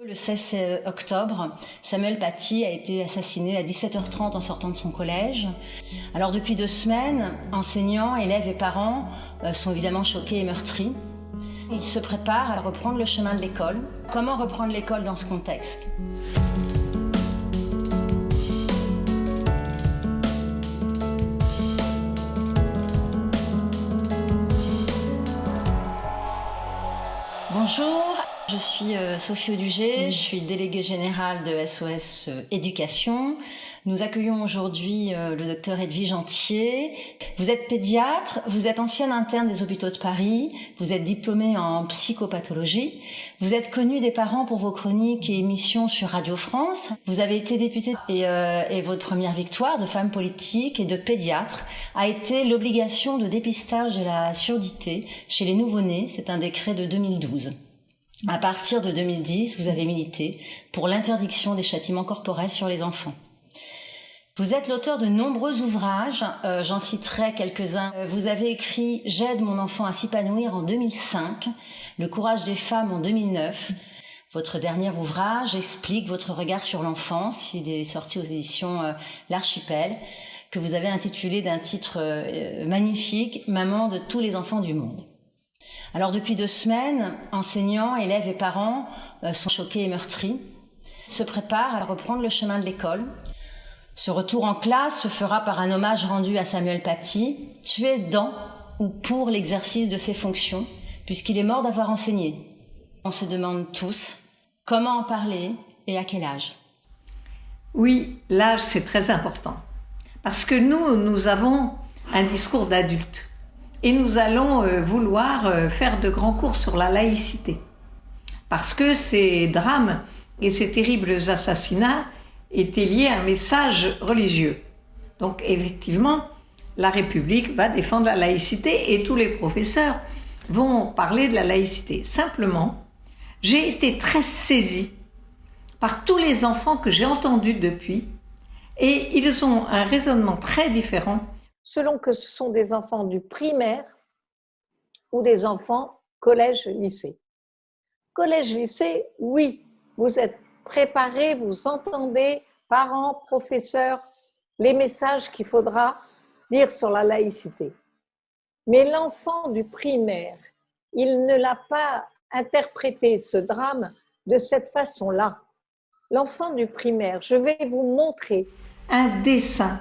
Le 16 octobre, Samuel Paty a été assassiné à 17h30 en sortant de son collège. Alors depuis 2 semaines, enseignants, élèves et parents sont évidemment choqués et meurtris. Ils se préparent à reprendre le chemin de l'école. Comment reprendre l'école dans ce contexte ? Bonjour, je suis Sophie Audugé, je suis déléguée générale de SOS Éducation. Nous accueillons aujourd'hui le docteur Edwige Antier. Vous êtes pédiatre, vous êtes ancienne interne des hôpitaux de Paris, vous êtes diplômée en psychopathologie, vous êtes connue des parents pour vos chroniques et émissions sur Radio France. Vous avez été députée et votre première victoire de femme politique et de pédiatre a été l'obligation de dépistage de la surdité chez les nouveau-nés. C'est un décret de 2012. À partir de 2010, vous avez milité pour l'interdiction des châtiments corporels sur les enfants. Vous êtes l'auteur de nombreux ouvrages, j'en citerai quelques-uns. Vous avez écrit « J'aide mon enfant à s'épanouir » en 2005, « Le courage des femmes » en 2009. Votre dernier ouvrage explique votre regard sur l'enfance. Il est sorti aux éditions L'Archipel, que vous avez intitulé d'un titre magnifique « Maman de tous les enfants du monde ». Alors depuis 2 semaines, enseignants, élèves et parents sont choqués et meurtris, se préparent à reprendre le chemin de l'école. Ce retour en classe se fera par un hommage rendu à Samuel Paty, tué dans ou pour l'exercice de ses fonctions, puisqu'il est mort d'avoir enseigné. On se demande tous comment en parler et à quel âge. Oui, l'âge c'est très important, parce que nous avons un discours d'adulte. Et nous allons vouloir faire de grands cours sur la laïcité. Parce que ces drames et ces terribles assassinats étaient liés à un message religieux. Donc effectivement, la République va défendre la laïcité et tous les professeurs vont parler de la laïcité. Simplement, j'ai été très saisie par tous les enfants que j'ai entendus depuis et ils ont un raisonnement très différent selon que ce sont des enfants du primaire ou des enfants collège-lycée. Collège-lycée, oui, vous êtes préparés, vous entendez, parents, professeurs, les messages qu'il faudra dire sur la laïcité. Mais l'enfant du primaire, il ne l'a pas interprété, ce drame, de cette façon-là. L'enfant du primaire, je vais vous montrer un dessin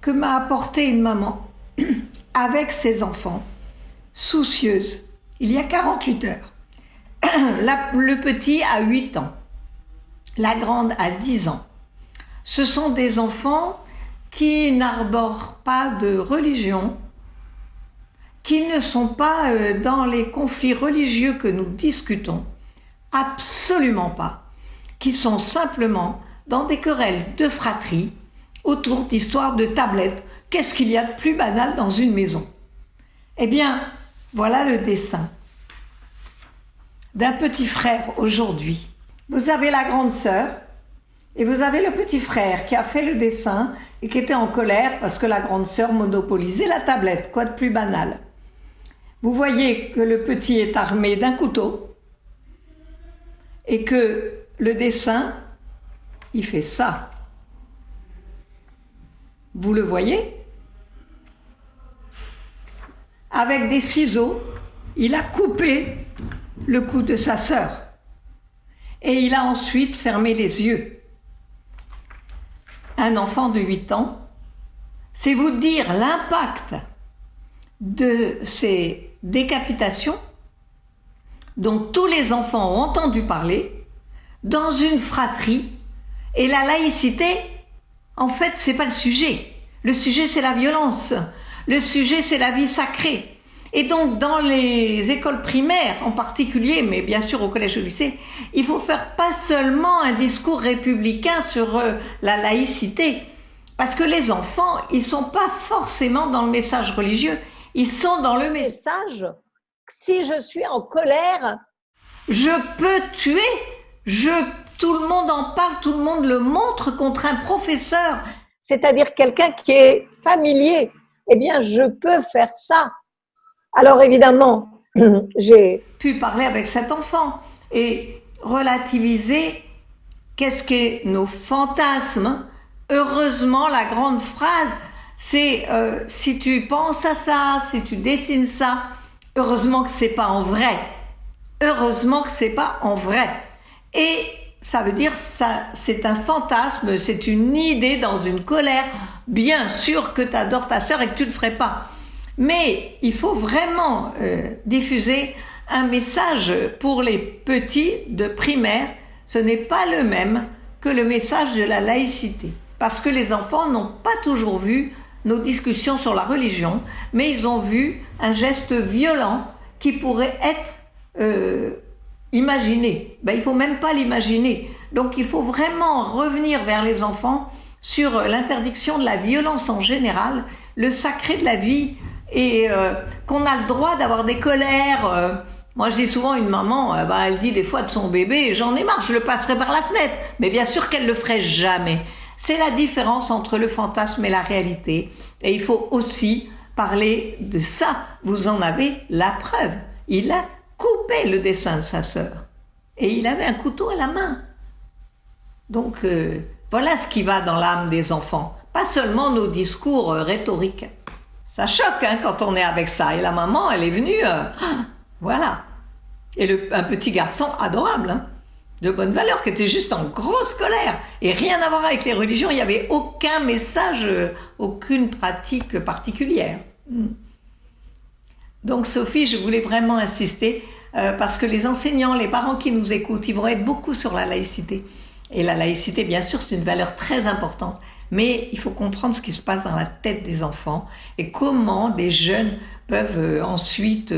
que m'a apporté une maman avec ses enfants, soucieuse, il y a 48 heures. Le petit a 8 ans, la grande a 10 ans. Ce sont des enfants qui n'arborent pas de religion, qui ne sont pas dans les conflits religieux que nous discutons, absolument pas, qui sont simplement dans des querelles de fratrie, autour d'histoires de tablettes. Qu'est-ce qu'il y a de plus banal dans une maison ? Eh bien, voilà le dessin d'un petit frère aujourd'hui. Vous avez la grande sœur et vous avez le petit frère qui a fait le dessin et qui était en colère parce que la grande sœur monopolisait la tablette. Quoi de plus banal ? Vous voyez que le petit est armé d'un couteau et que le dessin, il fait ça. Vous le voyez ? Avec des ciseaux, il a coupé le cou de sa sœur. Et il a ensuite fermé les yeux. Un enfant de 8 ans, c'est vous dire l'impact de ces décapitations dont tous les enfants ont entendu parler dans une fratrie. Et la laïcité, en fait, c'est pas le sujet. Le sujet, c'est la violence. Le sujet, c'est la vie sacrée. Et donc, dans les écoles primaires en particulier, mais bien sûr au collège et au lycée, il faut faire pas seulement un discours républicain sur la laïcité. Parce que les enfants, ils sont pas forcément dans le message religieux. Ils sont dans le message. Si je suis en colère, je peux tuer. Tout le monde en parle, tout le monde le montre contre un professeur. C'est-à-dire quelqu'un qui est familier. Eh bien, je peux faire ça. Alors évidemment, j'ai pu parler avec cet enfant et relativiser qu'est-ce qu'est nos fantasmes. Heureusement, la grande phrase, c'est si tu penses à ça, si tu dessines ça, heureusement que c'est pas en vrai. Heureusement que c'est pas en vrai. Et ça veut dire ça, c'est un fantasme, c'est une idée dans une colère. Bien sûr que tu adores ta sœur et que tu le ferais pas. Mais il faut vraiment diffuser un message pour les petits de primaire. Ce n'est pas le même que le message de la laïcité. Parce que les enfants n'ont pas toujours vu nos discussions sur la religion, mais ils ont vu un geste violent qui pourrait être imaginé. Il ne faut même pas l'imaginer. Donc il faut vraiment revenir vers les enfants sur l'interdiction de la violence en général, le sacré de la vie, et qu'on a le droit d'avoir des colères. Moi je dis souvent, une maman, elle dit des fois de son bébé, j'en ai marre, je le passerai par la fenêtre. Mais bien sûr qu'elle le ferait jamais. C'est la différence entre le fantasme et la réalité. Et il faut aussi parler de ça. Vous en avez la preuve. Il a coupé le dessin de sa sœur. Et il avait un couteau à la main. Donc voilà ce qui va dans l'âme des enfants. Pas seulement nos discours rhétoriques. Ça choque quand on est avec ça. Et la maman, elle est venue... voilà. Et un petit garçon adorable, de bonne valeur, qui était juste en grosse colère. Et rien à voir avec les religions. Il n'y avait aucun message, aucune pratique particulière. Donc Sophie, je voulais vraiment insister, parce que les enseignants, les parents qui nous écoutent, ils vont être beaucoup sur la laïcité. Et la laïcité, bien sûr, c'est une valeur très importante. Mais il faut comprendre ce qui se passe dans la tête des enfants et comment des jeunes peuvent ensuite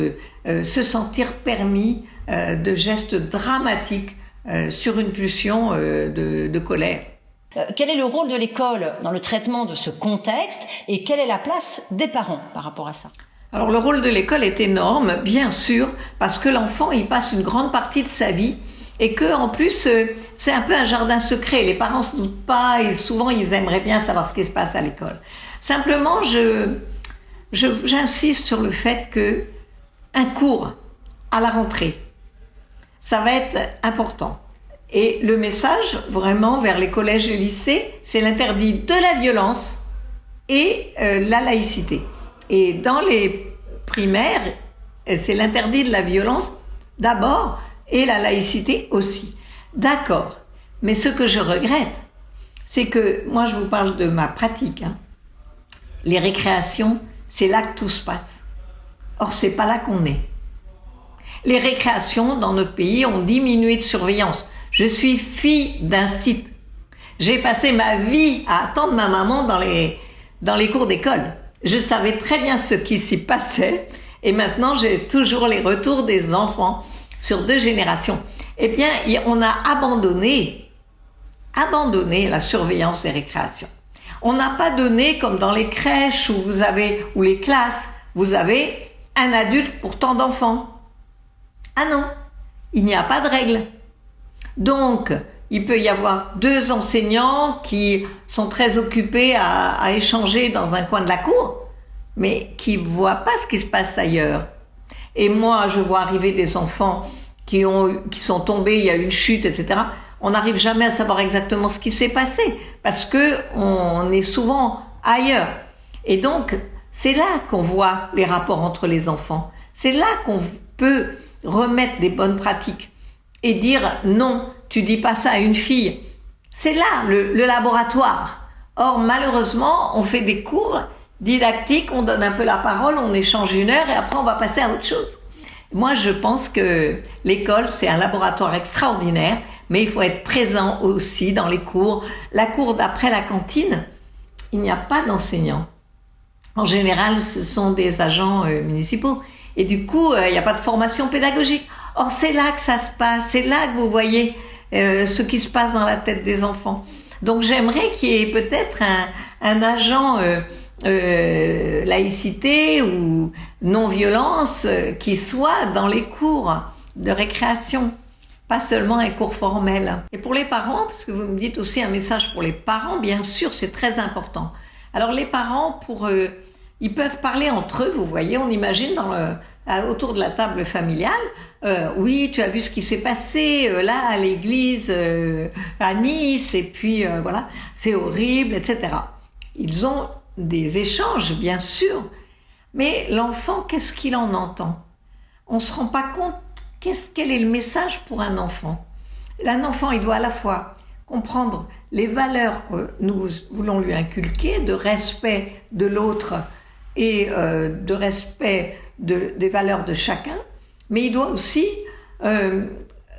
se sentir permis de gestes dramatiques sur une pulsion de colère. Quel est le rôle de l'école dans le traitement de ce contexte et quelle est la place des parents par rapport à ça ? Alors le rôle de l'école est énorme, bien sûr, parce que l'enfant, il passe une grande partie de sa vie et que en plus, c'est un peu un jardin secret. Les parents ne se doutent pas et souvent, ils aimeraient bien savoir ce qui se passe à l'école. Simplement, j'insiste sur le fait que un cours à la rentrée, ça va être important. Et le message, vraiment, vers les collèges et lycées, c'est l'interdit de la violence et la laïcité. Et dans les primaires, c'est l'interdit de la violence d'abord et la laïcité aussi. D'accord. Mais ce que je regrette, c'est que, moi je vous parle de ma pratique, les récréations, c'est là que tout se passe. Or, c'est pas là qu'on est. Les récréations dans notre pays ont diminué de surveillance. Je suis fille d'instit. J'ai passé ma vie à attendre ma maman dans les cours d'école. Je savais très bien ce qui s'y passait et maintenant j'ai toujours les retours des enfants sur 2 générations. Eh bien, on a abandonné la surveillance des récréations. On n'a pas donné, comme dans les crèches ou les classes, vous avez un adulte pour tant d'enfants. Ah non, il n'y a pas de règle. Donc, il peut y avoir 2 enseignants qui sont très occupés à échanger dans un coin de la cour, mais qui ne voient pas ce qui se passe ailleurs. Et moi, je vois arriver des enfants qui sont tombés, il y a eu une chute, etc. On n'arrive jamais à savoir exactement ce qui s'est passé, parce qu'on est souvent ailleurs. Et donc, c'est là qu'on voit les rapports entre les enfants. C'est là qu'on peut remettre des bonnes pratiques et dire non, tu dis pas ça à une fille. C'est là le laboratoire. Or, malheureusement, on fait des cours didactiques, on donne un peu la parole, on échange 1 heure et après on va passer à autre chose. Moi, je pense que l'école, c'est un laboratoire extraordinaire, mais il faut être présent aussi dans les cours. La cour d'après la cantine, il n'y a pas d'enseignants. En général, ce sont des agents municipaux. Et du coup, il n'y a pas de formation pédagogique. Or, c'est là que ça se passe, c'est là que vous voyez ce qui se passe dans la tête des enfants. Donc, j'aimerais qu'il y ait peut-être un agent laïcité ou non-violence qui soit dans les cours de récréation, pas seulement un cours formel. Et pour les parents, parce que vous me dites aussi un message pour les parents, bien sûr, c'est très important. Alors, les parents, ils peuvent parler entre eux, vous voyez, on imagine autour de la table familiale, oui, tu as vu ce qui s'est passé là à l'église à Nice, et puis voilà, c'est horrible, etc. Ils ont des échanges, bien sûr, mais l'enfant, qu'est-ce qu'il en entend? On ne se rend pas compte quel est le message pour un enfant. Un enfant, il doit à la fois comprendre les valeurs que nous voulons lui inculquer, de respect de l'autre et de respect des valeurs de chacun, mais il doit aussi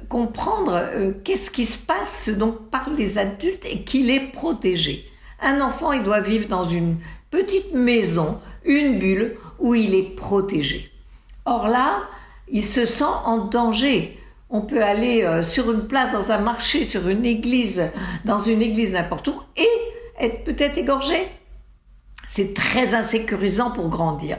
comprendre qu'est-ce qui se passe, ce dont parlent les adultes, et qu'il est protégé. Un enfant, il doit vivre dans une petite maison, une bulle, où il est protégé. Or là, il se sent en danger. On peut aller sur une place, dans un marché, sur une église, dans une église n'importe où, et être peut-être égorgé. C'est très insécurisant pour grandir.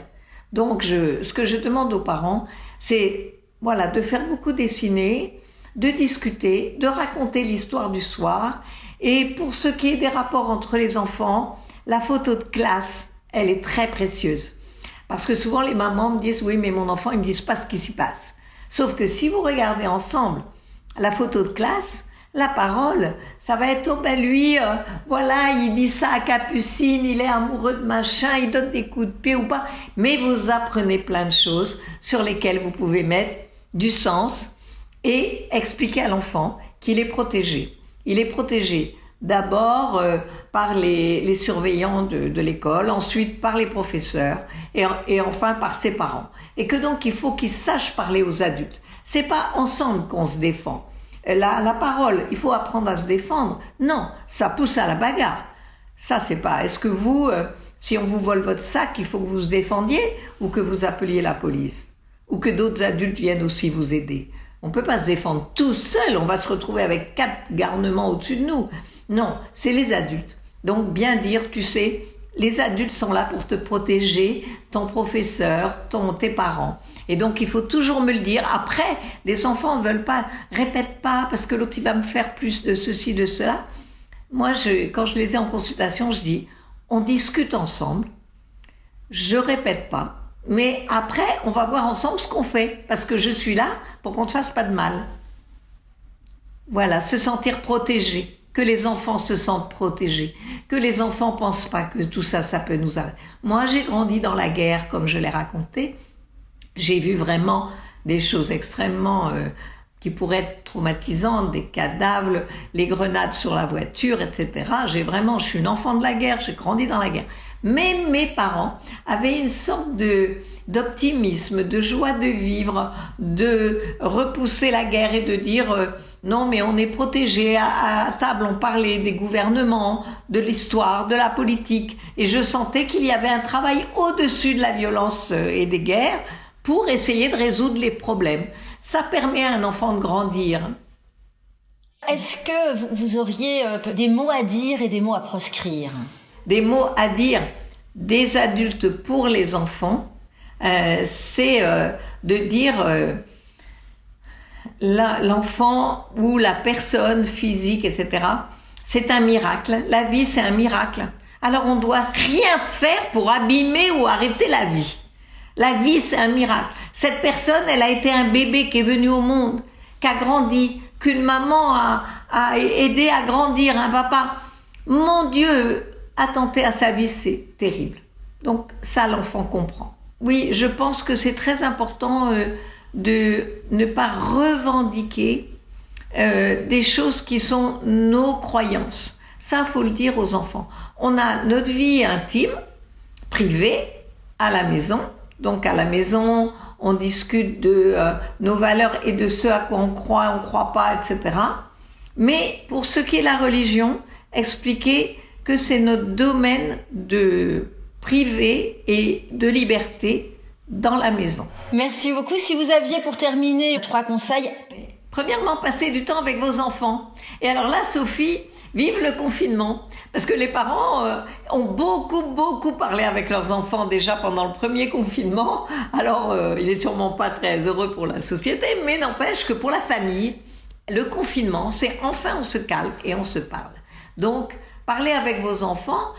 Donc, ce que je demande aux parents, c'est voilà, de faire beaucoup dessiner, de discuter, de raconter l'histoire du soir. Et pour ce qui est des rapports entre les enfants, la photo de classe, elle est très précieuse. Parce que souvent, les mamans me disent « Oui, mais mon enfant, ils me disent pas ce qui s'y passe. » Sauf que si vous regardez ensemble la photo de classe, la parole, ça va être « Oh ben lui, voilà, il dit ça à Capucine, il est amoureux de machin, il donne des coups de pied ou pas. » Mais vous apprenez plein de choses sur lesquelles vous pouvez mettre du sens et expliquer à l'enfant qu'il est protégé. Il est protégé d'abord par les surveillants de l'école, ensuite par les professeurs et enfin par ses parents. Et que donc il faut qu'il sache parler aux adultes. C'est pas ensemble qu'on se défend. La parole, il faut apprendre à se défendre. Non, ça pousse à la bagarre. Ça, c'est pas. Est-ce que vous, si on vous vole votre sac, il faut que vous se défendiez ou que vous appeliez la police ou que d'autres adultes viennent aussi vous aider? On ne peut pas se défendre tout seul, on va se retrouver avec 4 garnements au-dessus de nous. Non, c'est les adultes. Donc bien dire, tu sais, les adultes sont là pour te protéger, ton professeur, tes parents. Et donc il faut toujours me le dire. Après, les enfants ne veulent pas, répète pas parce que l'autre il va me faire plus de ceci, de cela. Moi, quand je les ai en consultation, je dis, on discute ensemble, je répète pas. Mais après, on va voir ensemble ce qu'on fait, parce que je suis là pour qu'on ne te fasse pas de mal. Voilà, se sentir protégé, que les enfants se sentent protégés, que les enfants ne pensent pas que tout ça, ça peut nous arrêter. Moi, j'ai grandi dans la guerre, comme je l'ai raconté. J'ai vu vraiment des choses extrêmement qui pourraient être traumatisantes, des cadavres, les grenades sur la voiture, etc. Je suis une enfant de la guerre, j'ai grandi dans la guerre. Mais mes parents avaient une sorte d'optimisme, de joie de vivre, de repousser la guerre et de dire non mais on est protégé, à table on parlait des gouvernements, de l'histoire, de la politique, et je sentais qu'il y avait un travail au-dessus de la violence et des guerres pour essayer de résoudre les problèmes. Ça permet à un enfant de grandir. Est-ce que vous auriez des mots à dire et des mots à proscrire? Des mots à dire des adultes pour les enfants, c'est de dire l'enfant ou la personne physique, etc. C'est un miracle. La vie, c'est un miracle. Alors on ne doit rien faire pour abîmer ou arrêter la vie. La vie, c'est un miracle. Cette personne, elle a été un bébé qui est venu au monde, qui a grandi, qu'une maman a aidé à grandir, un papa. Mon Dieu, attenter à sa vie, c'est terrible. Donc ça, l'enfant comprend. Oui, je pense que c'est très important de ne pas revendiquer des choses qui sont nos croyances. Ça, faut le dire aux enfants. On a notre vie intime, privée, à la maison. Donc à la maison, on discute de nos valeurs et de ce à quoi on croit pas, etc. Mais pour ce qui est la religion, expliquer que c'est notre domaine de privé et de liberté dans la maison. Merci beaucoup. Si vous aviez pour terminer 3 conseils. Premièrement, passez du temps avec vos enfants. Et alors là, Sophie, vive le confinement. Parce que les parents ont beaucoup parlé avec leurs enfants déjà pendant le premier confinement. Alors, il n'est sûrement pas très heureux pour la société, mais n'empêche que pour la famille, le confinement, c'est enfin on se calme et on se parle. Donc, parlez avec vos enfants,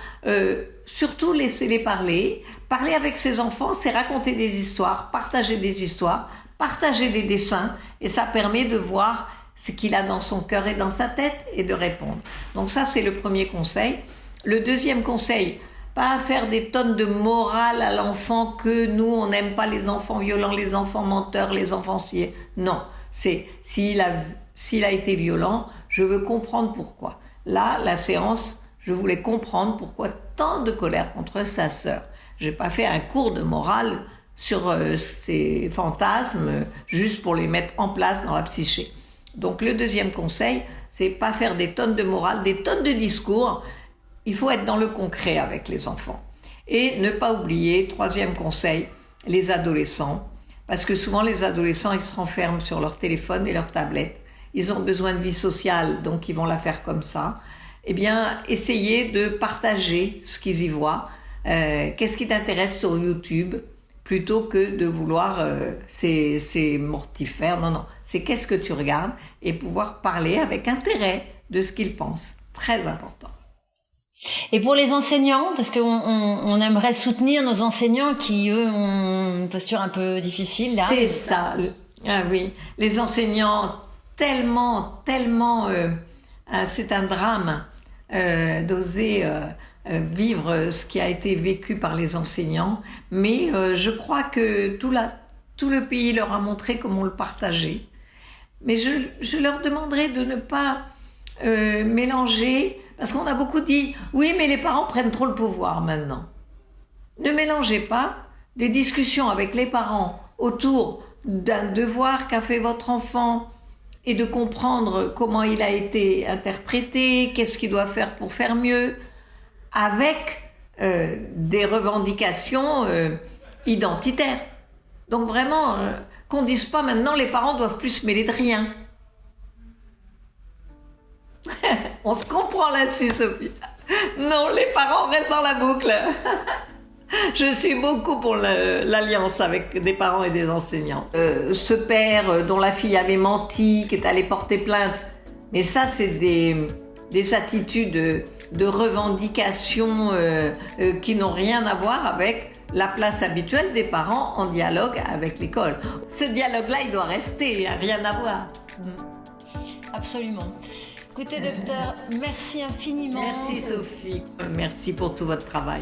surtout laissez-les parler. Parler avec ses enfants, c'est raconter des histoires, partager des dessins, et ça permet de voir ce qu'il a dans son cœur et dans sa tête et de répondre. Donc ça, c'est le premier conseil. Le deuxième conseil, pas faire des tonnes de morale à l'enfant que nous, on n'aime pas les enfants violents, les enfants menteurs, les enfants sciés. Non, c'est s'il a été violent, je veux comprendre pourquoi. Là, la séance, je voulais comprendre pourquoi tant de colère contre sa sœur. J'ai pas fait un cours de morale sur ces fantasmes juste pour les mettre en place dans la psyché. Donc le deuxième conseil, c'est pas faire des tonnes de morale, des tonnes de discours. Il faut être dans le concret avec les enfants. Et ne pas oublier, troisième conseil, les adolescents. Parce que souvent les adolescents, ils se renferment sur leur téléphone et leur tablette. Ils ont besoin de vie sociale, donc ils vont la faire comme ça. Eh bien, essayez de partager ce qu'ils y voient. Qu'est-ce qui t'intéresse sur YouTube ? Plutôt que de vouloir, c'est mortifère. Non, c'est qu'est-ce que tu regardes et pouvoir parler avec intérêt de ce qu'ils pensent. Très important. Et pour les enseignants, parce qu'on aimerait soutenir nos enseignants qui, eux, ont une posture un peu difficile. Là. C'est ça. Ah oui, les enseignants, tellement, c'est un drame d'oser vivre ce qui a été vécu par les enseignants. Mais je crois que tout le pays leur a montré comment le partager. Mais je leur demanderai de ne pas mélanger... Parce qu'on a beaucoup dit, oui, mais les parents prennent trop le pouvoir maintenant. Ne mélangez pas des discussions avec les parents autour d'un devoir qu'a fait votre enfant et de comprendre comment il a été interprété, qu'est-ce qu'il doit faire pour faire mieux, avec des revendications identitaires. Donc vraiment, qu'on dise pas maintenant les parents doivent plus se mêler de rien. On se comprend là-dessus, Sophie. Non, les parents restent dans la boucle. Je suis beaucoup pour l'alliance avec des parents et des enseignants. Ce père dont la fille avait menti, qui est allé porter plainte, mais ça, c'est des attitudes de revendication qui n'ont rien à voir avec la place habituelle des parents en dialogue avec l'école. Ce dialogue-là, il doit rester, il n'y a rien à voir. Absolument. Écoutez, docteur, merci infiniment. Merci Sophie. Merci pour tout votre travail.